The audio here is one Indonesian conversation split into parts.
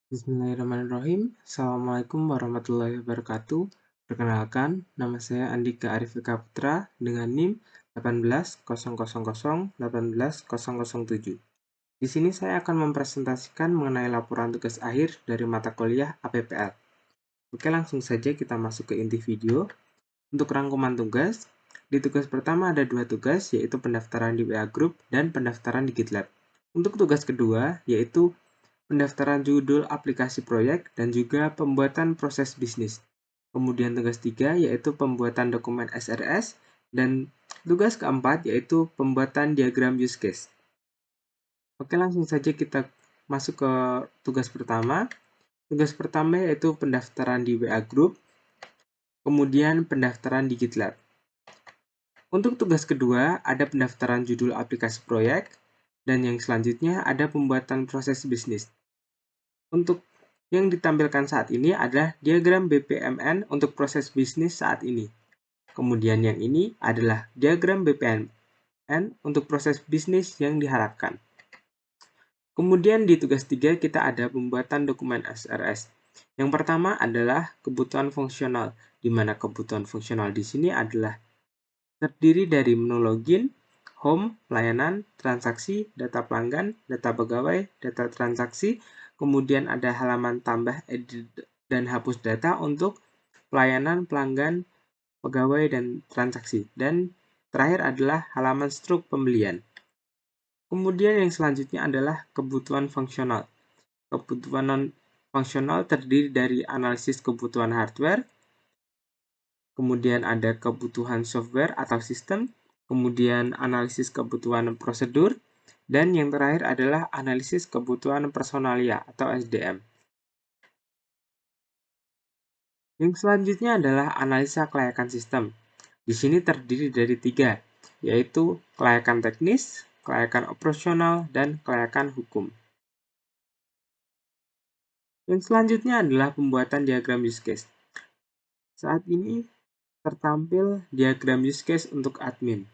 Bismillahirrahmanirrahim. Assalamualaikum warahmatullahi wabarakatuh. Perkenalkan, nama saya Andika Arifika Putra dengan NIM 18.000.18.007. Di sini saya akan mempresentasikan mengenai laporan tugas akhir dari mata kuliah APPL. Oke, langsung saja kita masuk ke inti video. Untuk rangkuman tugas, di tugas pertama ada dua tugas, yaitu pendaftaran di WA Group dan pendaftaran di GitLab. Untuk tugas kedua, yaitu pendaftaran judul aplikasi proyek, dan juga pembuatan proses bisnis. Kemudian tugas 3 yaitu pembuatan dokumen SRS, dan tugas keempat yaitu pembuatan diagram use case. Oke, langsung saja kita masuk ke tugas pertama. Tugas pertama yaitu pendaftaran di WA Group, kemudian pendaftaran di GitLab. Untuk tugas kedua, ada pendaftaran judul aplikasi proyek, dan yang selanjutnya ada pembuatan proses bisnis. Untuk yang ditampilkan saat ini adalah diagram BPMN untuk proses bisnis saat ini. Kemudian yang ini adalah diagram BPMN untuk proses bisnis yang diharapkan. Kemudian di tugas 3 kita ada pembuatan dokumen SRS. Yang pertama adalah kebutuhan fungsional, di mana kebutuhan fungsional di sini adalah terdiri dari menu login, home, pelayanan, transaksi, data pelanggan, data pegawai, data transaksi, kemudian ada halaman tambah, edit, dan hapus data untuk pelayanan, pelanggan, pegawai, dan transaksi. Dan terakhir adalah halaman struk pembelian. Kemudian yang selanjutnya adalah kebutuhan fungsional. Kebutuhan non-fungsional terdiri dari analisis kebutuhan hardware, kemudian ada kebutuhan software atau sistem, kemudian analisis kebutuhan prosedur, dan yang terakhir adalah analisis kebutuhan personalia atau SDM. Yang selanjutnya adalah analisa kelayakan sistem. Di sini terdiri dari 3, yaitu kelayakan teknis, kelayakan operasional, dan kelayakan hukum. Yang selanjutnya adalah pembuatan diagram use case. Saat ini tertampil diagram use case untuk admin.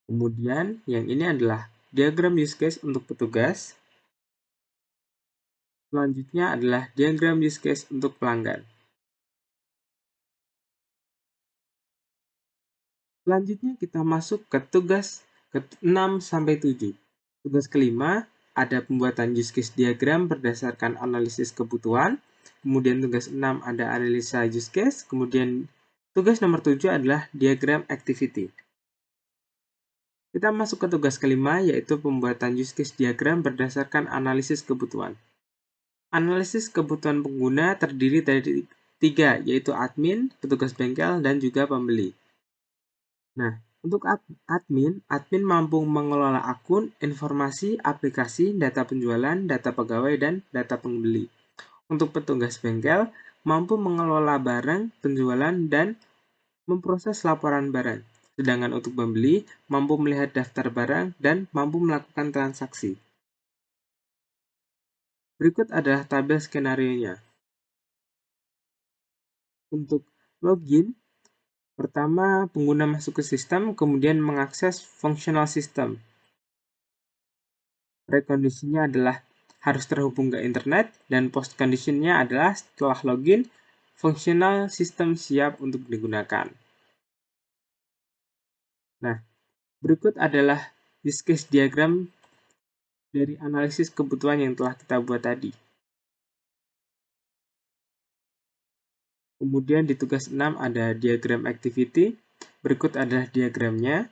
Kemudian, yang ini adalah diagram use case untuk petugas. Selanjutnya adalah diagram use case untuk pelanggan. Selanjutnya kita masuk ke tugas ke-6-7. Tugas kelima, ada pembuatan use case diagram berdasarkan analisis kebutuhan. Kemudian tugas 6 ada analisa use case. Kemudian tugas nomor 7 adalah diagram activity. Kita masuk ke tugas kelima, yaitu pembuatan use case diagram berdasarkan analisis kebutuhan. Analisis kebutuhan pengguna terdiri dari 3, yaitu admin, petugas bengkel, dan juga pembeli. Nah, untuk admin mampu mengelola akun, informasi, aplikasi, data penjualan, data pegawai, dan data pembeli. Untuk petugas bengkel, mampu mengelola barang, penjualan, dan memproses laporan barang. Sedangkan untuk pembeli, mampu melihat daftar barang dan mampu melakukan transaksi. Berikut adalah tabel skenario-nya. Untuk login, pertama pengguna masuk ke sistem, kemudian mengakses fungsional sistem. Prekondisinya adalah harus terhubung ke internet, dan post conditionnya adalah setelah login, fungsional sistem siap untuk digunakan. Nah, berikut adalah use case diagram dari analisis kebutuhan yang telah kita buat tadi. Kemudian di tugas 6 ada diagram activity, berikut adalah diagramnya.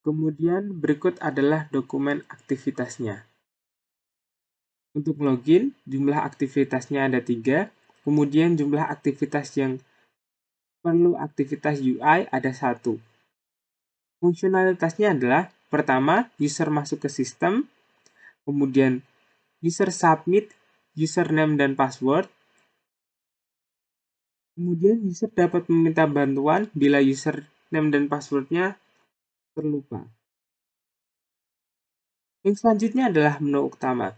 Kemudian berikut adalah dokumen aktivitasnya. Untuk login, jumlah aktivitasnya ada 3, kemudian jumlah aktivitas yang perlu aktivitas UI ada 1. Fungsionalitasnya adalah, pertama, user masuk ke sistem, kemudian user submit username dan password, kemudian user dapat meminta bantuan bila username dan passwordnya terlupa. Yang selanjutnya adalah menu utama.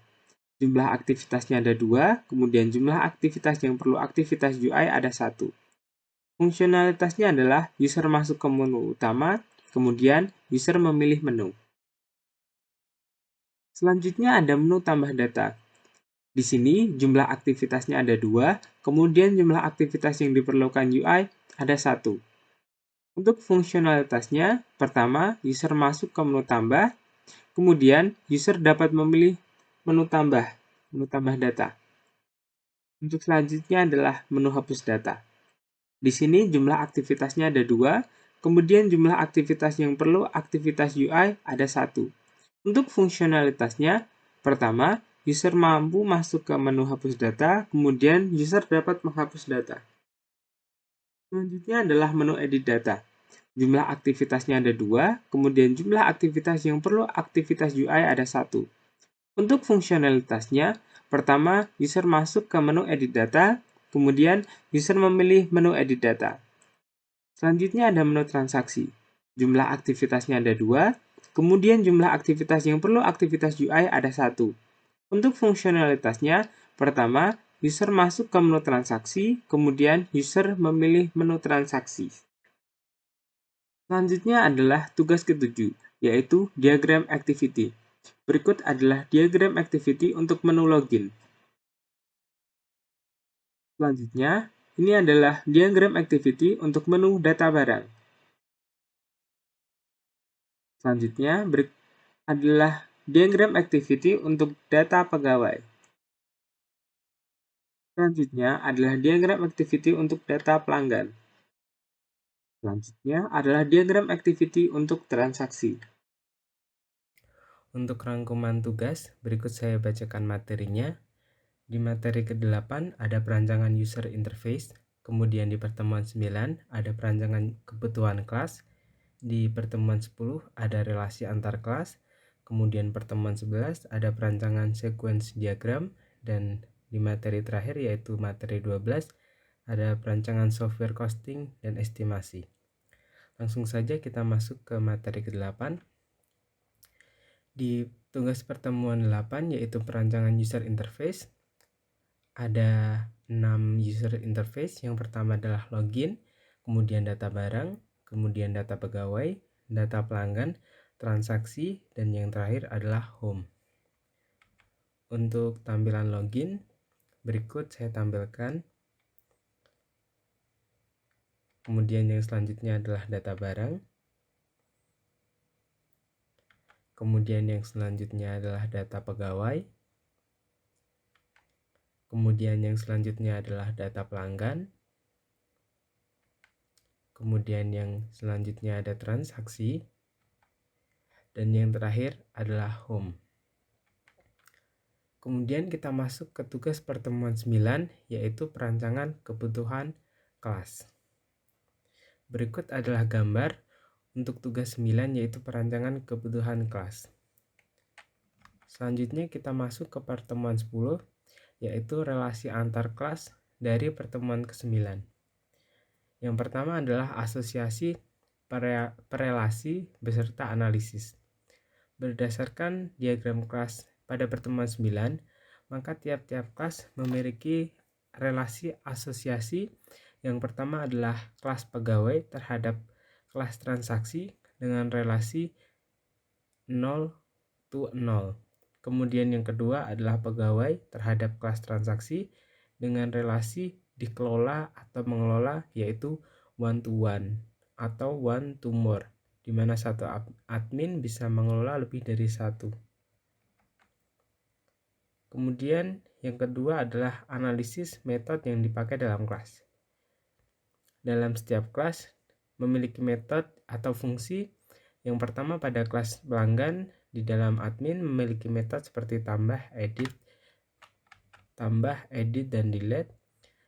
Jumlah aktivitasnya ada 2, kemudian jumlah aktivitas yang perlu aktivitas UI ada 1. Fungsionalitasnya adalah user masuk ke menu utama, kemudian user memilih menu. Selanjutnya ada menu tambah data. Di sini jumlah aktivitasnya ada 2, kemudian jumlah aktivitas yang diperlukan UI ada 1. Untuk fungsionalitasnya, pertama, user masuk ke menu tambah, kemudian user dapat memilih menu tambah data. Untuk selanjutnya adalah menu hapus data. Di sini jumlah aktivitasnya ada 2, kemudian jumlah aktivitas yang perlu aktivitas UI ada 1. Untuk fungsionalitasnya, pertama, user mampu masuk ke menu hapus data, kemudian user dapat menghapus data. Selanjutnya adalah menu edit data. Jumlah aktivitasnya ada 2, kemudian jumlah aktivitas yang perlu aktivitas UI ada 1. Untuk fungsionalitasnya, pertama, user masuk ke menu edit data, kemudian user memilih menu edit data. Selanjutnya ada menu transaksi. Jumlah aktivitasnya ada 2, kemudian jumlah aktivitas yang perlu aktivitas UI ada 1. Untuk fungsionalitasnya, pertama, user masuk ke menu transaksi, kemudian user memilih menu transaksi. Selanjutnya adalah tugas ketujuh, yaitu diagram activity. Berikut adalah diagram activity untuk menu login. Selanjutnya, ini adalah diagram activity untuk menu data barang. Selanjutnya, adalah diagram activity untuk data pegawai. Selanjutnya adalah diagram activity untuk data pelanggan. Selanjutnya adalah diagram activity untuk transaksi. Untuk rangkuman tugas, berikut saya bacakan materinya. Di materi ke-8 ada perancangan user interface, kemudian di pertemuan 9 ada perancangan kebutuhan kelas, di pertemuan 10 ada relasi antar kelas, kemudian pertemuan 11 ada perancangan sequence diagram, dan di materi terakhir yaitu materi 12 ada perancangan software costing dan estimasi. Langsung saja kita masuk ke materi ke-8. Di tugas pertemuan 8 yaitu perancangan user interface, ada 6 user interface. Yang pertama adalah login, kemudian data barang, kemudian data pegawai, data pelanggan, transaksi, dan yang terakhir adalah home. Untuk tampilan login, berikut saya tampilkan. Kemudian yang selanjutnya adalah data barang. Kemudian yang selanjutnya adalah data pegawai. Kemudian yang selanjutnya adalah data pelanggan. Kemudian yang selanjutnya ada transaksi. Dan yang terakhir adalah home. Kemudian kita masuk ke tugas pertemuan 9, yaitu perancangan kebutuhan kelas. Berikut adalah gambar untuk tugas 9, yaitu perancangan kebutuhan kelas. Selanjutnya kita masuk ke pertemuan 10, yaitu relasi antar kelas dari pertemuan ke-9. Yang pertama adalah asosiasi perelasi beserta analisis. Berdasarkan diagram kelas pada pertemuan 9, maka tiap-tiap kelas memiliki relasi asosiasi. Yang pertama adalah kelas pegawai terhadap kelas transaksi dengan relasi 0 to 0. Kemudian yang kedua adalah pegawai terhadap kelas transaksi dengan relasi dikelola atau mengelola, yaitu one to one atau one to more, di mana satu admin bisa mengelola lebih dari satu. Kemudian yang kedua adalah analisis metode yang dipakai dalam kelas. Dalam setiap kelas memiliki metode atau fungsi. Yang pertama pada kelas pelanggan, di dalam admin memiliki metode seperti tambah, edit, dan delete.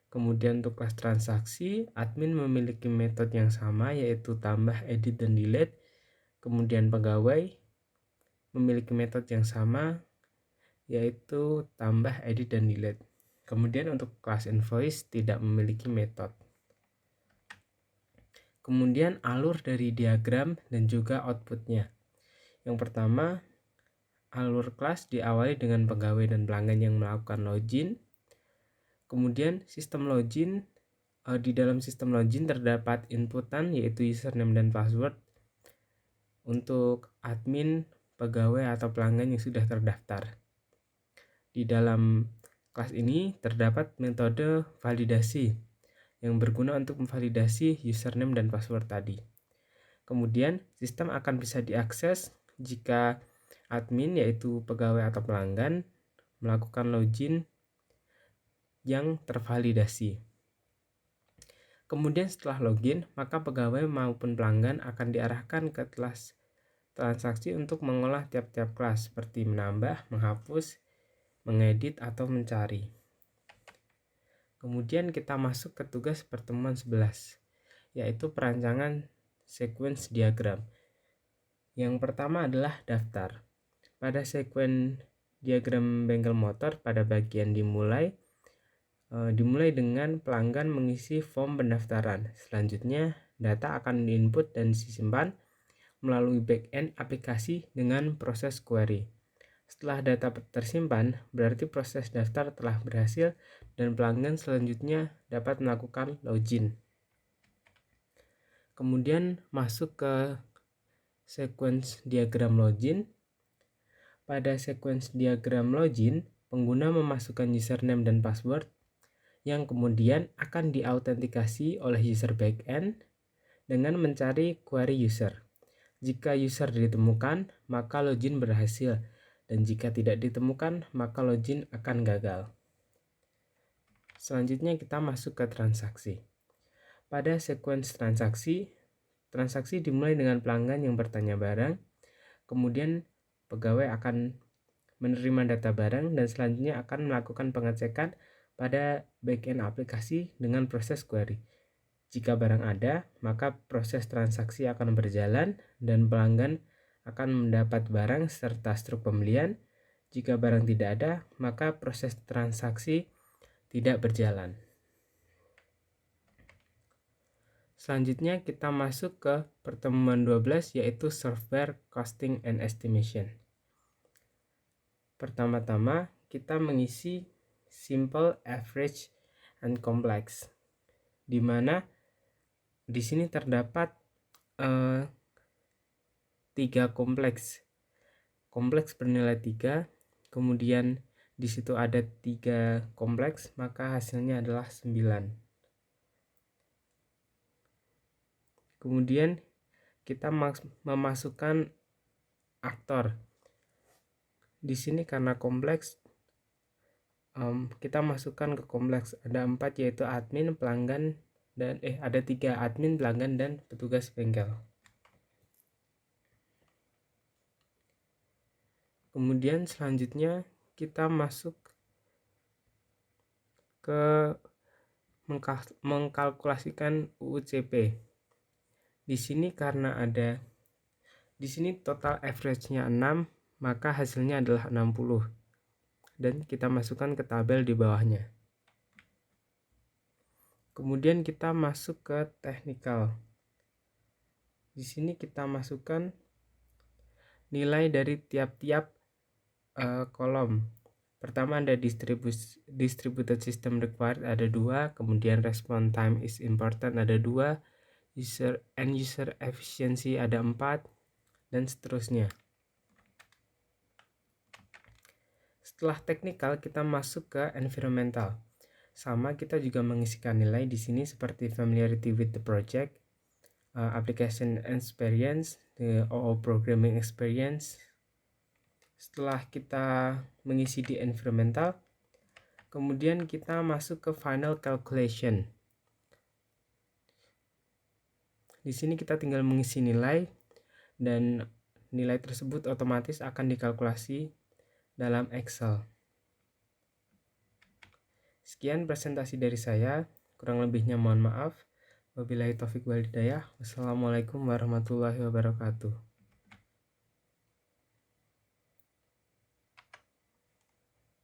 Kemudian untuk kelas transaksi, admin memiliki metode yang sama, yaitu tambah, edit, dan delete. Kemudian pegawai memiliki metode yang sama, yaitu tambah, edit, dan delete. Kemudian untuk kelas invoice tidak memiliki metode. Kemudian alur dari diagram dan juga outputnya. Yang pertama, alur kelas diawali dengan pegawai dan pelanggan yang melakukan login. Kemudian sistem login, di dalam sistem login terdapat inputan yaitu username dan password. untuk admin, pegawai, atau pelanggan yang sudah terdaftar. Di dalam kelas ini terdapat metode validasi yang berguna untuk memvalidasi username dan password tadi. Kemudian, sistem akan bisa diakses jika admin, yaitu pegawai atau pelanggan, melakukan login yang tervalidasi. Kemudian setelah login, maka pegawai maupun pelanggan akan diarahkan ke kelas transaksi untuk mengolah tiap-tiap kelas seperti menambah, menghapus, mengedit, atau mencari. Kemudian kita masuk ke tugas pertemuan 11, yaitu perancangan sequence diagram. Yang pertama adalah daftar. Pada sequence diagram bengkel motor, pada bagian dimulai dengan pelanggan mengisi form pendaftaran. Selanjutnya, data akan diinput dan disimpan melalui backend aplikasi dengan proses query. Setelah data tersimpan, berarti proses daftar telah berhasil dan pelanggan selanjutnya dapat melakukan login. Kemudian masuk ke sequence diagram login. Pada sequence diagram login, pengguna memasukkan username dan password yang kemudian akan diautentikasi oleh user backend dengan mencari query user. Jika user ditemukan, maka login berhasil, dan jika tidak ditemukan, maka login akan gagal. Selanjutnya kita masuk ke transaksi. Pada sequence transaksi dimulai dengan pelanggan yang bertanya barang, kemudian pegawai akan menerima data barang dan selanjutnya akan melakukan pengecekan pada backend aplikasi dengan proses query. Jika barang ada, maka proses transaksi akan berjalan dan pelanggan akan mendapat barang serta struk pembelian. Jika barang tidak ada, maka proses transaksi tidak berjalan. Selanjutnya kita masuk ke pertemuan 12, yaitu software costing and estimation. Pertama-tama kita mengisi simple, average, and complex, di mana di sini terdapat 3 kompleks. Kompleks bernilai 3, kemudian di situ ada 3 kompleks, maka hasilnya adalah 9. Kemudian kita memasukkan aktor. Di sini karena kompleks, kita masukkan ke kompleks ada 4, yaitu admin, pelanggan, dan ada 3, admin, pelanggan, dan petugas bengkel. Kemudian selanjutnya kita masuk ke mengkalkulasikan UUCP. Di sini karena di sini total average-nya 6, maka hasilnya adalah 60. Dan kita masukkan ke tabel di bawahnya. Kemudian kita masuk ke technical. Di sini kita masukkan nilai dari tiap-tiap kolom. Pertama ada distributed system required ada 2, kemudian response time is important ada 2, user efficiency ada 4, dan seterusnya. Setelah technical kita masuk ke environmental. Sama, kita juga mengisikan nilai di sini seperti familiarity with the project, application experience, the OO programming experience. Setelah kita mengisi di environmental, kemudian kita masuk ke final calculation. Di sini kita tinggal mengisi nilai dan nilai tersebut otomatis akan dikalkulasi dalam Excel. Sekian presentasi dari saya, kurang lebihnya mohon maaf. Wabillahi taufiq wal hidayah. Wassalamualaikum warahmatullahi wabarakatuh.